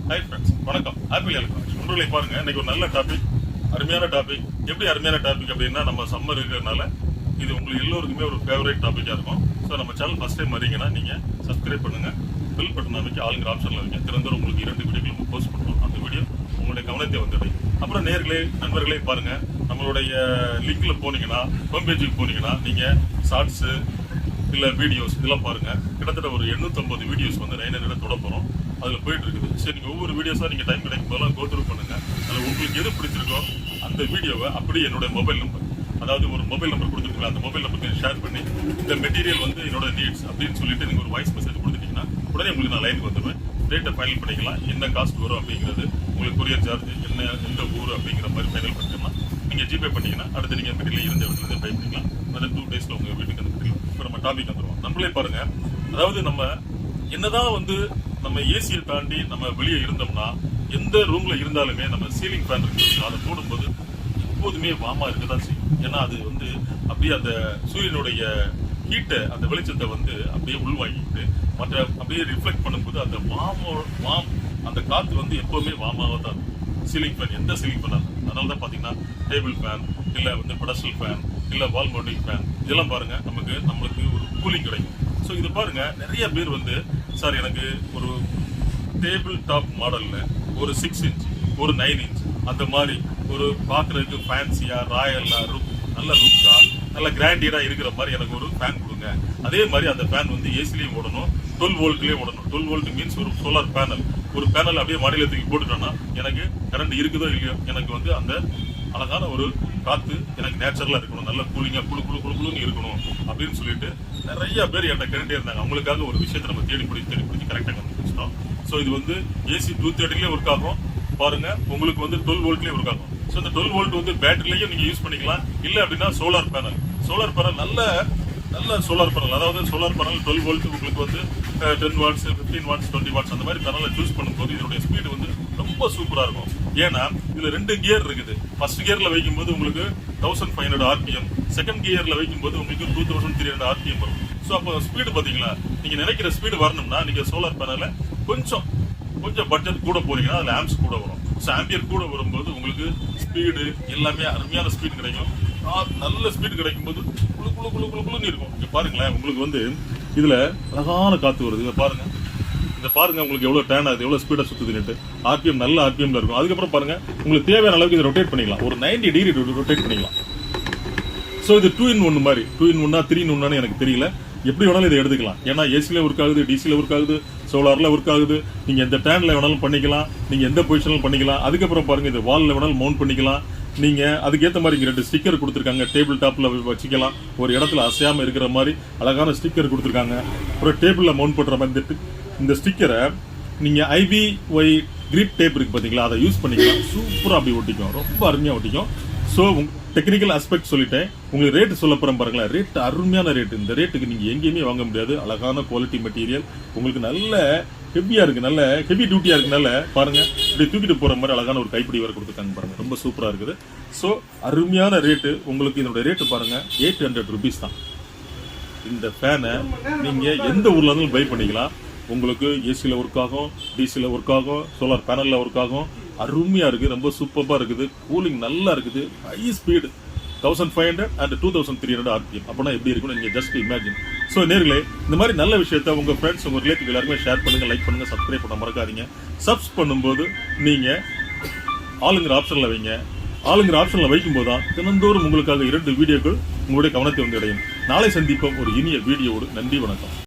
Hi friends, வணக்கம். Apple electronics நண்பர்களை பாருங்க. இன்னைக்கு ஒரு நல்ல டாபிக், அருமையான டாபிக். எப்படி அருமையான டாபிக் அப்படின்னா, நம்ம சம்மர் இருக்கிறதுனால இது உங்களுக்கு எல்லோருக்குமே ஒரு ஃபேவரட் டாபிக்காக இருக்கும். ஸோ நம்ம சேனல் ஃபர்ஸ்ட் டைம் வரீங்கன்னா நீங்கள் சப்ஸ்கிரைப் பண்ணுங்க, பெல் பட்டன் அமைக்க ஆளுங்கிற ஆப்ஷனில் வைங்க. திறந்தோம் உங்களுக்கு 2 வீடியோக்கள் நம்ம போஸ்ட் பண்ணுறோம். அந்த வீடியோ உங்களுடைய கவனத்தை வந்துடும். அப்புறம் நேர்களே, நண்பர்களே பாருங்க, நம்மளுடைய லிங்க்ல போனீங்கன்னா, ஹோம் பேஜுக்கு போனீங்கன்னா நீங்கள் ஷார்ட்ஸு இல்லை வீடியோஸ் இதெல்லாம் பாருங்க. கிட்டத்தட்ட ஒரு 850 வீடியோஸ் வந்து 900 தொட போகிறோம். அதில் போயிட்டு இருக்குது. சரி, நீங்கள் ஒவ்வொரு வீடியோஸாக நீங்கள் டைம் கிடைக்கும் போதெல்லாம் கோத்ரூ பண்ணுங்க. அதில் உங்களுக்கு எது பிடிச்சிருக்கோ அந்த வீடியோவை அப்படியே என்னுடைய மொபைல் நம்பர், அதாவது ஒரு மொபைல் நம்பர் கொடுத்துருக்கீங்களா, அந்த மொபைல் நம்பருக்கு ஷேர் பண்ணி இந்த மெட்டீரியல் வந்து என்னோட நீட்ஸ் அப்படின்னு சொல்லிட்டு நீங்கள் ஒரு வாய்ஸ் மெசேஜ் கொடுத்துட்டீங்கன்னா உடனே உங்களுக்கு நான் லைனுக்கு வந்துடுவேன். ரேட்டை ஃபைனல் பண்ணிக்கலாம். என்ன காஸ்ட் வரும் அப்படிங்கிறது, உங்களுக்கு கொரியர் சார்ஜ் என்ன, எந்த ஊர் அப்படிங்கிற மாதிரி ஃபைனல் பண்ணிக்கலாம். நீங்கள் ஜிபே பண்ணிங்கன்னா அடுத்து நீங்கள் மெட்டீரியல் இருந்த இடத்துல பை பண்ணிக்கலாம். அந்த 2 டேஸில் உங்கள் வீட்டுக்கு அந்த மெட்டீரியல். இப்போ நம்ம டாபிக் வந்துடுவோம். நம்மளே பாருங்க, அதாவது நம்ம என்னதான் வந்து நம்ம ஏசியை தாண்டி நம்ம வெளியே இருந்தோம்னா, எந்த ரூம்ல இருந்தாலுமே நம்ம சீலிங் ஃபேன் இருக்கு, அதை போடும்போது எப்போதுமே வாமா இருக்கதான் செய்யும். ஏன்னா அது வந்து அப்படியே அந்த சூரியனுடைய ஹீட்டை, அந்த வெளிச்சத்தை வந்து அப்படியே உள்வாங்கிட்டு மற்ற அப்படியே ரிஃப்ளெக்ட் பண்ணும்போது அந்த வாம் அந்த காற்று வந்து எப்பவுமே வாமாக தான் இருக்கும். சீலிங் ஃபேன், எந்த சீலிங் ஃபேன், அதனால தான் பார்த்தீங்கன்னா டேபிள் ஃபேன் இல்லை வந்து பெடஸ்டல் ஃபேன் இல்லை வால் மவுண்டிங் ஃபேன் இதெல்லாம் பாருங்க நம்மளுக்கு ஒரு கூலிங் கிடைக்கும். ஸோ இது பாருங்க, நிறைய பேர் வந்து சார் எனக்கு ஒரு டேபிள் டாப் மாடலில் ஒரு 6 இன்ச் ஒரு 9 இன்ச் அந்த மாதிரி ஒரு பார்க்குறதுக்கு ஃபேன்சியாக ராயலாக நல்ல லுக்காக நல்ல கிராண்டியராக இருக்கிற மாதிரி எனக்கு ஒரு ஃபேன் கொடுங்க. அதே மாதிரி அந்த ஃபேன் வந்து ஏசிலையும் ஓடணும், 12 வோல்ட்லேயே ஓடணும். 12 வோல்ட் மீன்ஸ் ஒரு சோலார் பேனல். ஒரு பேனல் அப்படியே மாடியில் தூக்கி போட்டுட்டோன்னா எனக்கு கரண்ட் இருக்குதோ இல்லையோ, எனக்கு வந்து அந்த அழகான ஒரு காற்று எனக்கு நேச்சுரலாக இருக்கணும், நல்ல கூலிங்காக குழுன்னு இருக்கணும் அப்படின்னு சொல்லிட்டு நிறைய பேர் என்கிட்ட கேட்டுட்டே இருந்தாங்க. அவங்களுக்காக ஒரு விஷயத்தை நம்ம தேடி பிடிச்சி கரெக்டாக கண்டுபிடிச்சிட்டோம். ஸோ இது வந்து ஏசி 230 ஒர்க் ஆகும் பாருங்க, உங்களுக்கு வந்து 12 வோல்ட்லேயே ஒர்க் ஆகும். ஸோ இந்த 12 வோல்ட் வந்து பேட்டரிலையும் நீங்கள் யூஸ் பண்ணிக்கலாம். இல்லை அப்படின்னா சோலார் பேனல் நல்ல சோலார் பேனல், அதாவது சோலார் பேனல் 12 வோல்ட் உங்களுக்கு வந்து 10 வாட்ஸ் 15 வாட்ஸ் 20 வாட்ஸ் அந்த மாதிரி பேனலை சூஸ் பண்ணும்போது இதனுடைய ஸ்பீடு வந்து ரொம்ப சூப்பராக இருக்கும். ஏன்னா இதுல 2 கியர் இருக்குது. ஃபர்ஸ்ட் கியர்ல வைக்கும்போது உங்களுக்கு 1500 RPM, செகண்ட் கியர்ல வைக்கும்போது உங்களுக்கு 2300 RPM வரும். ஸோ அப்போ ஸ்பீடு பார்த்தீங்களா, நீங்க நினைக்கிற ஸ்பீடு வரணும்னா நீங்க சோலார் பேனல கொஞ்சம் பட்ஜெட் கூட போறீங்கன்னா அதுல ஆம்ப்ஸ் கூட வரும். ஸோ ஆம்பியர் கூட வரும்போது உங்களுக்கு ஸ்பீடு எல்லாமே அருமையான ஸ்பீடு கிடைக்கும். நல்ல ஸ்பீடு கிடைக்கும் போது குழுன்னு இருக்கும். இங்க பாருங்களேன், உங்களுக்கு வந்து இதுல அழகான காத்து வருது. இதை பாருங்க உங்களுக்கு எவ்வளவு டேன் ஆகுது, எவ்வளவு ஸ்பீடா சுத்துதுன்னு. ஆர்பிஎம் நல்ல ஆர்பிஎம்ல இருக்கும். அதுக்கப்புறம் பாருங்க, உங்களுக்கு தேவையான அளவுக்கு இதை ரொட்டேட் பண்ணிக்கலாம். ஒரு 90 டிகிரி ரொட்டேட் பண்ணிக்கலாம். ஸோ இது 2 in 1 மாதிரி, 2 in 1 3 in 1 எனக்கு தெரியல. எப்படி வேணாலும் இதை எடுத்துக்கலாம். ஏன்னா ஏசில ஒர்க் ஆகுது, டிசில ஒர்க் ஆகுது, சோலார்ல ஒர்க் ஆகுது. நீங்க எந்த டேன்ல வேணாலும் பண்ணிக்கலாம், நீங்க எந்த பொசிஷன்ல பண்ணிக்கலாம். அதுக்கப்புறம் பாருங்க, இது வால்ல வேணாலும் மவுண்ட் பண்ணிக்கலாம். நீங்க அதுக்கேற்ற மாதிரி 2 ஸ்டிக்கர் கொடுத்துருக்காங்க. டேபிள் டாப்ல வச்சுக்கலாம், ஒரு இடத்துல அசையாம இருக்கிற மாதிரி அழகான ஸ்டிக்கர் கொடுத்துருக்காங்க. அப்புறம் டேபிள்ல மவுண்ட் பண்ற மாதிரி இந்த ஸ்டிக்கரை நீங்க IBY கிரிப் டேப் இருக்கு பாத்தீங்களா, அதை யூஸ் பண்ணிக்கலாம். சூப்பரா அப்படி ஒட்டிக்கும், ரொம்ப அருமையா ஒட்டிக்கும். ஸோ டெக்னிக்கல் ஆஸ்பெக்ட் சொல்லிட்டேன். உங்களுக்கு ரேட் சொல்ல போறேன் பாருங்களேன். ரேட் அருமையான ரேட். இந்த ரேட்டுக்கு நீங்க எங்கேயுமே வாங்க முடியாது. அழகான குவாலிட்டி மெட்டீரியல், உங்களுக்கு நல்ல ஹெவியா இருக்கு, நல்ல ஹெவி டியூட்டியா இருக்குனால பாருங்க, இப்படி தூக்கிட்டு போற மாதிரி அழகான ஒரு கைப்பிடி வர கொடுத்துருக்காங்க பாருங்க, ரொம்ப சூப்பரா இருக்குது. ஸோ அருமையான ரேட்டு. உங்களுக்கு இதோட ரேட்டு பாருங்க 800 rupees தான். இந்த ஃபேனை நீங்க எந்த ஊர்ல இருந்தாலும் பை பண்ணிக்கலாம். உங்களுக்கு ஏசியில் ஒர்க் ஆகும், டிசியில் ஒர்க் ஆகும், சோலார் பேனலில் ஒர்க் ஆகும். அருமையாக இருக்குது, ரொம்ப சூப்பராக இருக்குது, கூலிங் நல்லா இருக்குது, ஹை ஸ்பீடு 1500 and 2300 RPM. அப்படின்னா எப்படி இருக்குன்னு நீங்கள் ஜஸ்ட் இமேஜின். ஸோ நேர்களே, இந்த மாதிரி நல்ல விஷயத்த உங்கள் ஃப்ரெண்ட்ஸ், உங்கள் ரிலேட்டிவ் எல்லாருமே ஷேர் பண்ணுங்கள், லைக் பண்ணுங்கள், சப்ஸ்கிரைப் பண்ண மறக்காதீங்க. சப்ஸ் பண்ணும்போது நீங்கள் ஆளுங்கிற ஆப்ஷனில் வைங்க. ஆளுங்கிற ஆப்ஷனில் வைக்கும்போது தான் தினந்தோறும் உங்களுக்காக 2 வீடியோக்கள் உங்களுடைய கவனத்தை வந்து அடையும். நாளை சந்திப்போம் ஒரு இனிய வீடியோவோடு. நன்றி, வணக்கம்.